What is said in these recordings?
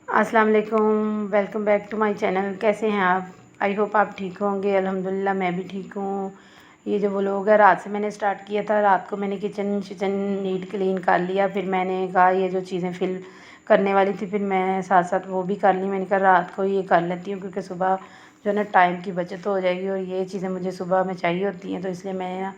अस्सलाम वालेकुम, welcome back to my channel. कैसे हैं आप? आई होप आप ठीक होंगे। अल्हम्दुलिल्लाह मैं भी ठीक हूँ। ये जो व्लॉग है रात से मैंने स्टार्ट किया था। रात को मैंने किचन नीट क्लीन कर लिया। फिर मैंने कहा ये जो चीज़ें फिल करने वाली थी फिर मैं साथ साथ वो भी कर ली। मैंने कहा रात को ये कर लेती हूँ क्योंकि सुबह जो है ना टाइम की बचत हो जाएगी और ये चीज़ें मुझे सुबह में चाहिए होती हैं, तो इसलिए मैंने ना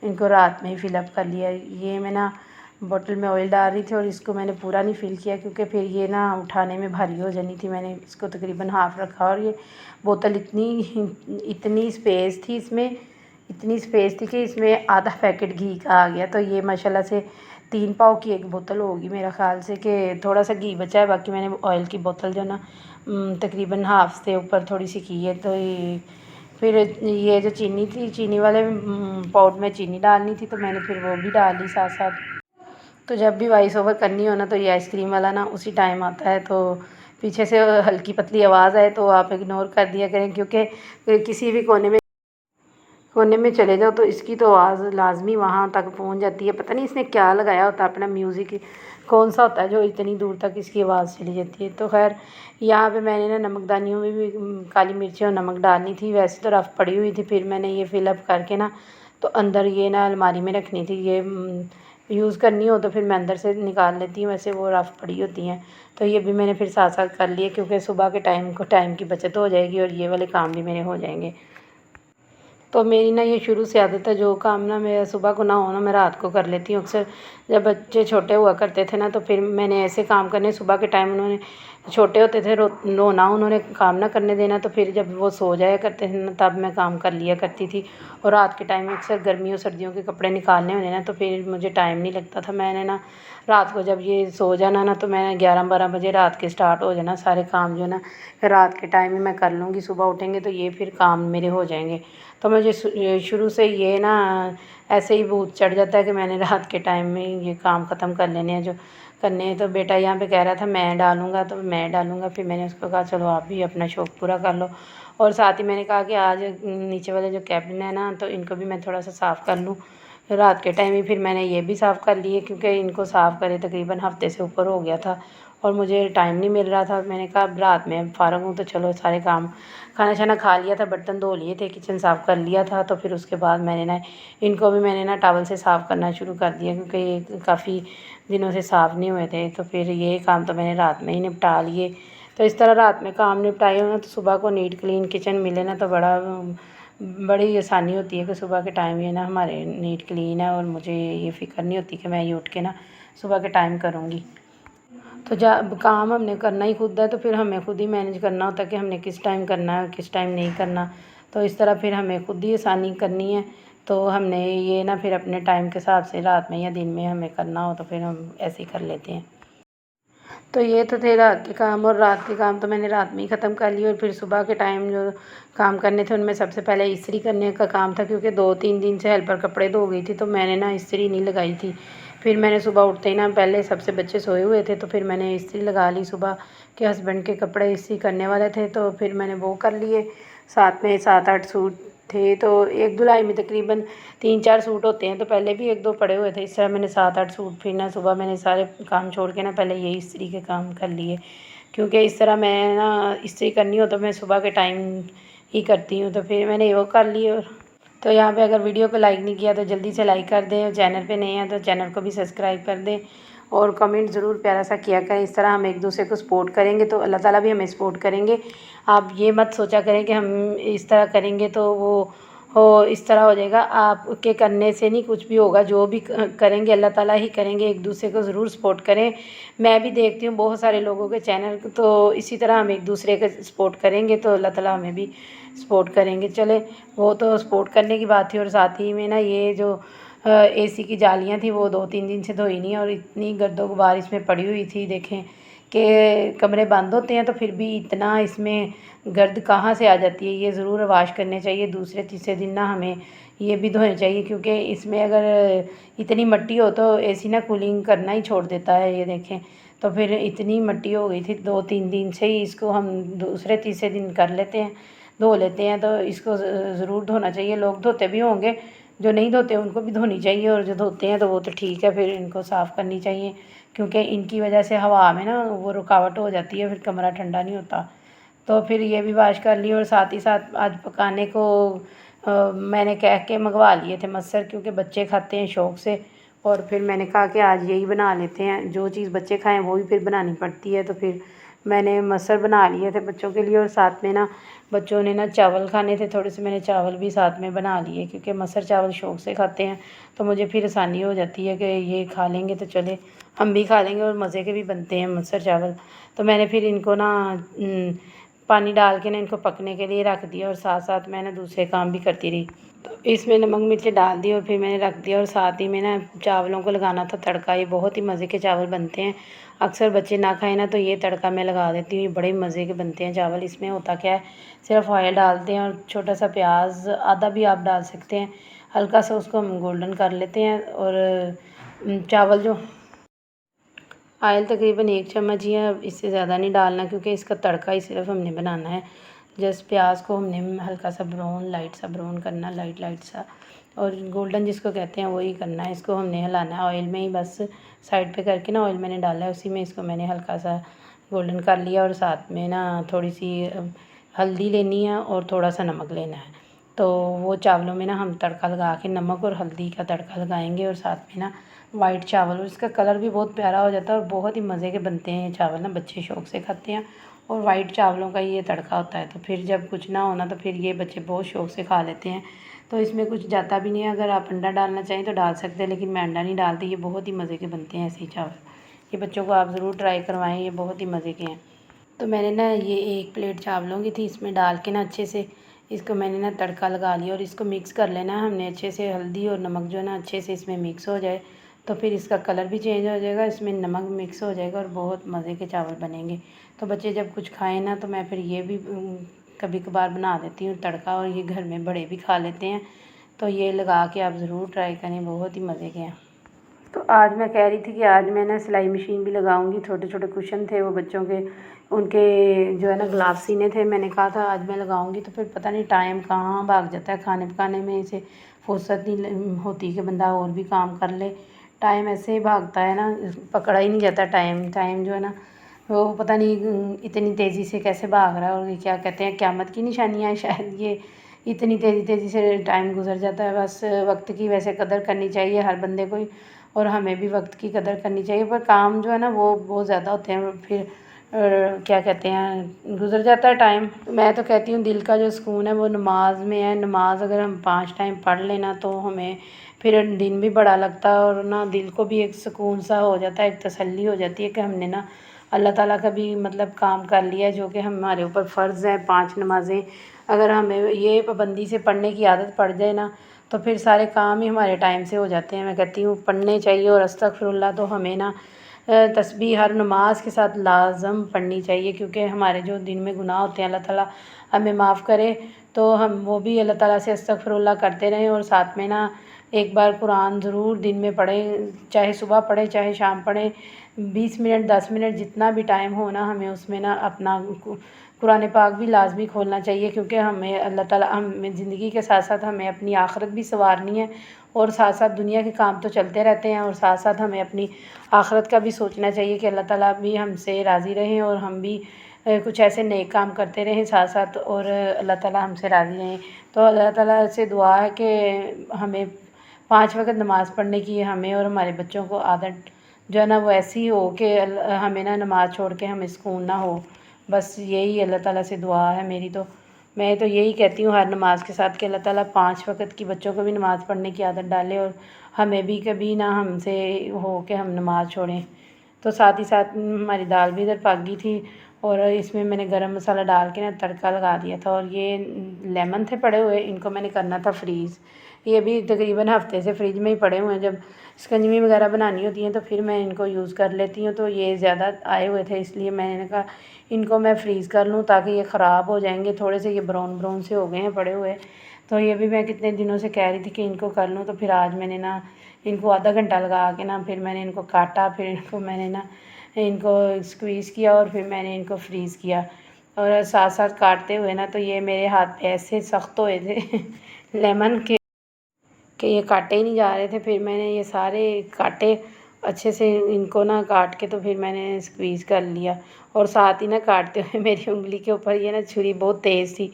इनको रात में ही फ़िलअप कर लिया। ये मैं ना बोतल में ऑयल डाल रही थी और इसको मैंने पूरा नहीं फ़िल किया क्योंकि फिर ये ना उठाने में भारी हो जानी थी। मैंने इसको तकरीबन हाफ़ रखा और ये बोतल इतनी स्पेस थी इसमें, इतनी स्पेस थी कि इसमें आधा पैकेट घी का आ गया। तो ये माशाल्लाह से 3 पाव की एक बोतल होगी मेरा ख़्याल से, कि थोड़ा सा घी बचा है। बाकी मैंने ऑयल की बोतल जो ना तकरीबन हाफ़ से ऊपर थोड़ी सी की है। तो ये फिर ये जो चीनी थी, चीनी वाले पॉट में चीनी डालनी थी तो मैंने फिर वो भी डाल ली साथ साथ। तो जब भी वॉइस ओवर करनी हो ना तो ये आइसक्रीम वाला ना उसी टाइम आता है, तो पीछे से हल्की पतली आवाज़ आए तो आप इग्नोर कर दिया करें क्योंकि किसी भी कोने में चले जाओ तो इसकी तो आवाज़ लाजमी वहाँ तक पहुँच जाती है। पता नहीं इसने क्या लगाया होता है अपना म्यूज़िक, कौन सा होता है जो इतनी दूर तक इसकी आवाज़ चली जाती है। तो खैर यहाँ पे मैंने ना नमकदानियों में भी काली मिर्ची और नमक डालनी थी। वैसे तो रफ़ पड़ी हुई थी, फिर मैंने ये फ़िलअप करके ना तो अंदर ये ना अलमारी में रखनी थी। ये यूज़ करनी हो तो फिर मैं अंदर से निकाल लेती हूँ, वैसे वो रफ़ पड़ी होती हैं। तो ये भी मैंने फिर साथ साथ कर लिए क्योंकि सुबह के टाइम की बचत हो जाएगी और ये वाले काम भी मेरे हो जाएंगे। तो मेरी ना ये शुरू से आदत है, जो काम ना मैं सुबह को ना हो ना मैं रात को कर लेती हूँ अक्सर। जब बच्चे छोटे हुआ करते थे ना तो फिर मैंने ऐसे काम करने सुबह के टाइम, उन्होंने छोटे होते थे रोना उन्होंने काम ना करने देना, तो फिर जब वो सो जाया करते थे ना तब मैं काम कर लिया करती थी। और रात के टाइम में अक्सर गर्मियों सर्दियों के कपड़े निकालने होने ना तो फिर मुझे टाइम नहीं लगता था। मैंने ना रात को जब ये सो जाना ना तो मैंने 11-12 बजे रात के स्टार्ट हो जाना सारे काम जो ना रात के टाइम में मैं कर लूँगी। सुबह उठेंगे तो ये फिर काम मेरे हो जाएंगे। तो मुझे शुरू से ये ना ऐसे ही भूत चढ़ जाता है कि मैंने रात के टाइम में ये काम ख़त्म कर लेने हैं जो करने हैं। तो बेटा यहाँ पे कह रहा था मैं डालूँगा तो मैं डालूँगा, फिर मैंने उसको कहा चलो आप भी अपना शौक़ पूरा कर लो। और साथ ही मैंने कहा कि आज नीचे वाले जो कैबिन है ना तो इनको भी मैं थोड़ा सा साफ़ कर लूँ। रात के टाइम ही फिर मैंने ये भी साफ़ कर लिए क्योंकि इनको साफ़ करे तकरीबन हफ़्ते से ऊपर हो गया था और मुझे टाइम नहीं मिल रहा था। मैंने कहा अब रात में फ़ारग हूँ तो चलो सारे काम, खाना शाना खा लिया था, बर्तन धो लिए थे, किचन साफ़ कर लिया था। तो फिर उसके बाद मैंने ना इनको भी मैंने ना टॉवल से साफ़ करना शुरू कर दिया क्योंकि ये काफ़ी दिनों से साफ़ नहीं हुए थे। तो फिर ये काम तो मैंने रात में ही निपटा लिए। तो इस तरह रात में काम निपटाए हो ना तो सुबह को नीट क्लीन किचन मिले ना तो बड़ी आसानी होती है कि सुबह के टाइम ये ना हमारे नीट क्लीन है और मुझे ये फ़िक्र नहीं होती कि मैं ये उठ के ना सुबह के टाइम करूँगी। तो जब काम हमने करना ही खुद है तो फिर हमें खुद ही मैनेज करना होता है कि हमने किस टाइम करना है किस टाइम नहीं करना। तो इस तरह फिर हमें खुद ही आसानी करनी है। तो हमने ये ना फिर अपने टाइम के हिसाब से रात में या दिन में हमें करना हो तो फिर हम ऐसे ही कर लेते हैं। तो ये तो थे रात के काम, और रात के काम तो मैंने रात में ही ख़त्म कर लिए। और फिर सुबह के टाइम जो काम करने थे उनमें सबसे पहले इस्त्री करने का काम था क्योंकि 2-3 दिन से हेल्पर कपड़े धो गई थी तो मैंने ना इस्त्री नहीं लगाई थी। फिर मैंने सुबह उठते ही ना पहले सबसे बच्चे सोए हुए थे तो फिर मैंने इस्त्री लगा ली। सुबह के हस्बैंड के कपड़े इस्त्री करने वाले थे तो फिर मैंने वो कर लिए। साथ में 7-8 सूट थे तो एक धुलाई में तकरीबन 3-4 सूट होते हैं, तो पहले भी 1-2 पड़े हुए थे। इस तरह मैंने 7-8 सूट फिर ना सुबह मैंने सारे काम छोड़ के ना पहले ये इस्त्री के काम कर लिए क्योंकि इस तरह मैं ना इस्त्री करनी हो तो मैं सुबह के टाइम ही करती हूँ। तो फिर मैंने वो कर लिए। और तो यहाँ पे अगर वीडियो को लाइक नहीं किया तो जल्दी से लाइक कर दें, और चैनल पे नए हैं तो चैनल को भी सब्सक्राइब कर दें और कमेंट ज़रूर प्यारा सा किया करें। इस तरह हम एक दूसरे को सपोर्ट करेंगे तो अल्लाह ताला भी हमें सपोर्ट करेंगे। आप ये मत सोचा करें कि हम इस तरह करेंगे तो वो हो इस तरह हो जाएगा। आपके करने से नहीं कुछ भी होगा, जो भी करेंगे अल्लाह ताला ही करेंगे। एक दूसरे को ज़रूर सपोर्ट करें। मैं भी देखती हूँ बहुत सारे लोगों के चैनल, तो इसी तरह हम एक दूसरे का सपोर्ट करेंगे तो अल्लाह ताला हमें भी सपोर्ट करेंगे। चले वो तो सपोर्ट करने की बात थी। और साथ ही में ना ये जो एसी की जालियाँ थी वो 2-3 दिन से धोई नहीं और इतनी गर्दो गुबार इसमें पड़ी हुई थी। देखें कि कमरे बंद होते हैं तो फिर भी इतना इसमें गर्द कहाँ से आ जाती है। ये ज़रूर वाश करने चाहिए। दूसरे तीसरे दिन ना हमें ये भी धोने चाहिए क्योंकि इसमें अगर इतनी मिट्टी हो तो एसी ना कूलिंग करना ही छोड़ देता है। ये देखें तो फिर इतनी मिट्टी हो गई थी 2-3 दिन से ही। इसको हम दूसरे तीसरे दिन कर लेते हैं, धो लेते हैं। तो इसको ज़रूर धोना चाहिए। लोग धोते भी होंगे, जो नहीं धोते उनको भी धोनी चाहिए, और जो धोते हैं तो वो तो ठीक है, फिर इनको साफ़ करनी चाहिए क्योंकि इनकी वजह से हवा में ना वो रुकावट हो जाती है, फिर कमरा ठंडा नहीं होता। तो फिर ये भी वाश कर ली और साथ ही साथ आज पकाने को मैंने कह के मंगवा लिए थे मसर, क्योंकि बच्चे खाते हैं शौक़ से। और फिर मैंने कहा कि आज यही बना लेते हैं, जो चीज़ बच्चे खाएं वो ही फिर बनानी पड़ती है। तो फिर मैंने मसर बना लिए थे बच्चों के लिए, और साथ में ना बच्चों ने ना चावल खाने थे थोड़े से, मैंने चावल भी साथ में बना लिए, क्योंकि मसर चावल शौक़ से खाते हैं। तो मुझे फिर आसानी हो जाती है कि ये खा लेंगे तो चले हम भी खा लेंगे, और मज़े के भी बनते हैं मसर चावल। तो मैंने फिर इनको ना पानी डाल के ना इनको पकने के लिए रख दिया, और साथ साथ मैं ना दूसरे काम भी करती रही। तो इसमें नमक मिर्च डाल दी और फिर मैंने रख दिया, और साथ ही में ना चावलों को लगाना था तड़का। ये बहुत ही मज़े के चावल बनते हैं, अक्सर बच्चे ना खाएं ना तो ये तड़का मैं लगा देती हूँ, ये बड़े मज़े के बनते हैं चावल। इसमें होता क्या है, सिर्फ ऑयल डालते हैं और छोटा सा प्याज आधा भी आप डाल सकते हैं, हल्का सा उसको हम गोल्डन कर लेते हैं। और चावल जो ऑयल तकरीबन 1 चम्मच ही है, इससे ज़्यादा नहीं डालना, क्योंकि इसका तड़का ही सिर्फ हमने बनाना है। जस्ट प्याज को हमने हल्का सा ब्राउन, लाइट सा ब्राउन करना, लाइट सा, और गोल्डन जिसको कहते हैं वही करना है। इसको हमने हिलाना है ऑयल में ही, बस साइड पे करके ना ऑयल मैंने डाला है, उसी में इसको मैंने हल्का सा गोल्डन कर लिया। और साथ में ना थोड़ी सी हल्दी लेनी है और थोड़ा सा नमक लेना है। तो वो चावलों में ना हम तड़का लगा के नमक और हल्दी का तड़का लगाएंगे, और साथ में ना वाइट चावल, और इसका कलर भी बहुत प्यारा हो जाता है और बहुत ही मज़े के बनते हैं ये चावल ना, बच्चे शौक़ से खाते हैं। और वाइट चावलों का ये तड़का होता है, तो फिर जब कुछ ना होना तो फिर ये बच्चे बहुत शौक़ से खा लेते हैं। तो इसमें कुछ जाता भी नहीं है, अगर आप अंडा डालना चाहें तो डाल सकते हैं, लेकिन मैं अंडा नहीं डालती। ये बहुत ही मज़े के बनते हैं ऐसे ही चावल, ये बच्चों को आप ज़रूर ट्राई करवाएँ, ये बहुत ही मज़े के हैं। तो मैंने ना ये 1 प्लेट चावलों की थी, इसमें डाल के ना अच्छे से इसको मैंने ना तड़का लगा लिया, और इसको मिक्स कर लेना है हमने अच्छे से। हल्दी और नमक जो है ना अच्छे से इसमें मिक्स हो जाए, तो फिर इसका कलर भी चेंज हो जाएगा, इसमें नमक मिक्स हो जाएगा और बहुत मज़े के चावल बनेंगे। तो बच्चे जब कुछ खाएं ना तो मैं फिर ये भी कभी कभार बना देती हूँ तड़का, और ये घर में बड़े भी खा लेते हैं। तो ये लगा के आप ज़रूर ट्राई करें, बहुत ही मज़े के हैं। तो आज मैं कह रही थी कि आज मैं ना सिलाई मशीन भी लगाऊंगी। छोटे छोटे कुशन थे वो बच्चों के, उनके जो है ना ग्लास सीने थे, मैंने कहा था आज मैं लगाऊंगी। तो फिर पता नहीं टाइम कहाँ भाग जाता है, खाने पकाने में इसे फुर्सत नहीं होती कि बंदा और भी काम कर ले। टाइम ऐसे ही भागता है ना, पकड़ा ही नहीं जाता टाइम। टाइम जो है ना वो पता नहीं इतनी तेज़ी से कैसे भाग रहा है, और ये क्या कहते हैं क़यामत की निशानियाँ हैं शायद, ये इतनी तेज़ी से टाइम गुजर जाता है। बस वक्त की वैसे कदर करनी चाहिए हर बंदे को ही, और हमें भी वक्त की कदर करनी चाहिए। पर काम जो है ना वो बहुत ज़्यादा होते हैं, फिर क्या कहते हैं गुजर जाता है टाइम। मैं तो कहती हूँ दिल का जो सुकून है वो नमाज में है। नमाज अगर हम 5 टाइम पढ़ लेना तो हमें फिर दिन भी बड़ा लगता है, और ना दिल को भी एक सुकून सा हो जाता है, एक तसल्ली हो जाती है कि हमने ना अल्लाह ताला का भी मतलब काम कर लिया, जो कि हमारे ऊपर फ़र्ज़ है 5 नमाज़ें। अगर हमें ये पाबंदी से पढ़ने की आदत पड़ जाए ना तो फिर सारे काम ही हमारे टाइम से हो जाते हैं। मैं कहती हूँ पढ़ने चाहिए, और अस्तगफिरुल्लाह तो हमें ना तस्बीह हर नमाज के साथ लाज़म पढ़नी चाहिए, क्योंकि हमारे जो दिन में गुनाह होते हैं अल्लाह ताला हमें माफ़ करे। तो हम वो भी अल्लाह ताला से अस्तगफिरुल्लाह करते रहें, और साथ में ना एक बार कुरान ज़रूर दिन में पढ़ें, चाहे सुबह पढ़ें चाहे शाम पढ़ें। 20 मिनट 10 मिनट जितना भी टाइम हो ना, हमें उसमें ना अपना कुरान पाक भी लाजमी खोलना चाहिए, क्योंकि हमें अल्लाह ताला हमें ज़िंदगी के साथ साथ हमें अपनी आखिरत भी संवारनी है, और साथ साथ दुनिया के काम तो चलते रहते हैं, और साथ साथ हमें अपनी आखिरत का भी सोचना चाहिए कि अल्लाह ताला भी हमसे राज़ी रहें, और हम भी कुछ ऐसे नए काम करते रहें साथ साथ, और अल्लाह ताला हमसे राज़ी रहें। तो अल्लाह ताला से दुआ है कि हमें 5 वक़्त नमाज़ पढ़ने की, हमें और हमारे बच्चों को आदत जो है ना वो ऐसी हो कि हमें ना नमाज़ छोड़ के हमें सुकून ना हो। बस यही अल्लाह ताला से दुआ है मेरी। तो मैं तो यही कहती हूँ हर नमाज के साथ कि अल्लाह ताला 5 वक़्त की बच्चों को भी नमाज़ पढ़ने की आदत डाले, और हमें भी कभी ना हमसे हो कि हम नमाज़ छोड़ें। तो साथ ही साथ हमारी दाल भी इधर पक गई थी, और इसमें मैंने गरम मसाला डाल के ना तड़का लगा दिया था। और ये लेमन थे पड़े हुए, इनको मैंने करना था फ्रीज़। ये भी तकरीबन हफ़्ते से फ्रिज में ही पड़े हुए हैं, जब शिकंजवी वगैरह बनानी होती है तो फिर मैं इनको यूज़ कर लेती हूँ। तो ये ज़्यादा आए हुए थे, इसलिए मैंने कहा इनको मैं फ्रीज़ कर लूँ ताकि ये ख़राब हो जाएंगे। थोड़े से ये ब्राउन ब्राउन से हो गए हैं पड़े हुए, तो ये भी मैं कितने दिनों से कह रही थी कि इनको कर लूँ। तो फिर आज मैंने ना इनको आधा घंटा लगा के ना फिर मैंने इनको काटा, फिर इनको मैंने ना इनको स्क्वीज़ किया, और फिर मैंने इनको फ्रीज़ किया। और साथ साथ काटते हुए ना तो ये मेरे हाथ पे ऐसे सख्त हुए थे लेमन के कि ये काटे ही नहीं जा रहे थे। फिर मैंने ये सारे काटे, अच्छे से इनको ना काट के तो फिर मैंने स्क्वीज़ कर लिया। और साथ ही ना काटते हुए मेरी उंगली के ऊपर ये ना छुरी बहुत तेज़ थी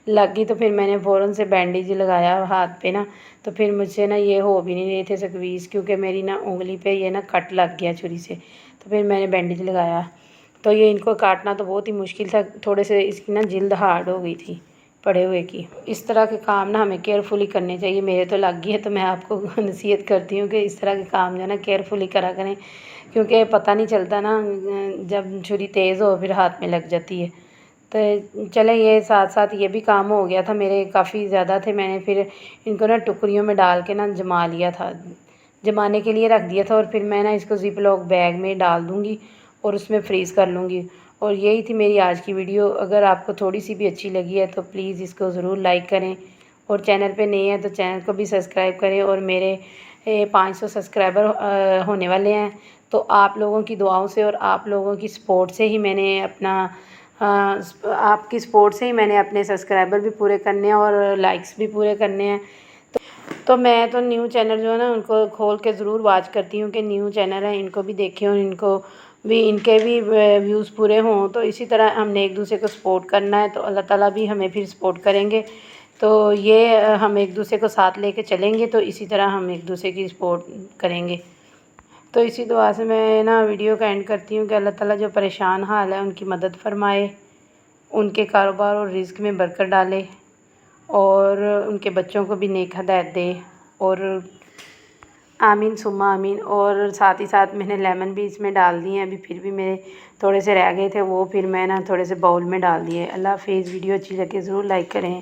लग गई, तो फिर मैंने फ़ौरन से बैंडेज लगाया हाथ पे ना। तो फिर मुझसे ना ये हो भी नहीं रहे थे स्क्वीज़, क्योंकि मेरी ना उंगली पे ये ना कट लग गया छुरी से। तो फिर मैंने बैंडेज लगाया। तो ये इनको काटना तो बहुत ही मुश्किल था, थोड़े से इसकी ना जिल्द हार्ड हो गई थी पड़े हुए की। इस तरह के काम ना हमें केयरफुली करने चाहिए। मेरे तो लग गई है, तो मैं आपको नसीहत करती हूँ कि इस तरह के काम जो है ना केयरफुली करा करें, क्योंकि पता नहीं चलता ना जब छुरी तेज़ हो फिर हाथ में लग जाती है। तो चले, ये साथ साथ ये भी काम हो गया था मेरे, काफ़ी ज़्यादा थे। मैंने फिर इनको ना टुकड़ियों में डाल के ना जमा लिया था, जमाने के लिए रख दिया था। और फिर मैं ना इसको ज़िप लॉक बैग में डाल दूँगी और उसमें फ्रीज़ कर लूँगी। और यही थी मेरी आज की वीडियो। अगर आपको थोड़ी सी भी अच्छी लगी है तो प्लीज़ इसको ज़रूर लाइक करें, और चैनल पे नए हैं तो चैनल को भी सब्सक्राइब करें। और मेरे 500 सब्सक्राइबर होने वाले हैं, तो आप लोगों की दुआओं से और आप लोगों की सपोर्ट से ही मैंने अपना आपकी सपोर्ट से ही मैंने अपने सब्सक्राइबर भी पूरे करने हैं और लाइक्स भी पूरे करने हैं। तो मैं तो न्यू चैनल जो है ना उनको खोल के ज़रूर वॉच करती हूँ कि न्यू चैनल है, इनको भी देखें और इनके भी व्यूज़ पूरे हों। तो इसी तरह हमने एक दूसरे को सपोर्ट करना है, तो अल्लाह ताला भी हमें फिर सपोर्ट करेंगे। तो ये हम एक दूसरे को साथ लेके चलेंगे, तो इसी तरह हम एक दूसरे की सपोर्ट करेंगे। तो इसी दुआ से मैं ना वीडियो का एंड करती हूँ कि अल्लाह ताला जो परेशान हाल है उनकी मदद फरमाए, उनके कारोबार और रिज़्क में बरकत डाले, और उनके बच्चों को भी नेक हिदायत दे। और आमीन सुम्मा आमीन। और साथ ही साथ मैंने लेमन भी इसमें डाल दिए हैं, अभी फिर भी मेरे थोड़े से रह गए थे, वो फिर मैं ना थोड़े से बाउल में डाल दिए। अल्लाह हाफ़िज़। वीडियो अच्छी लगे ज़रूर लाइक करें।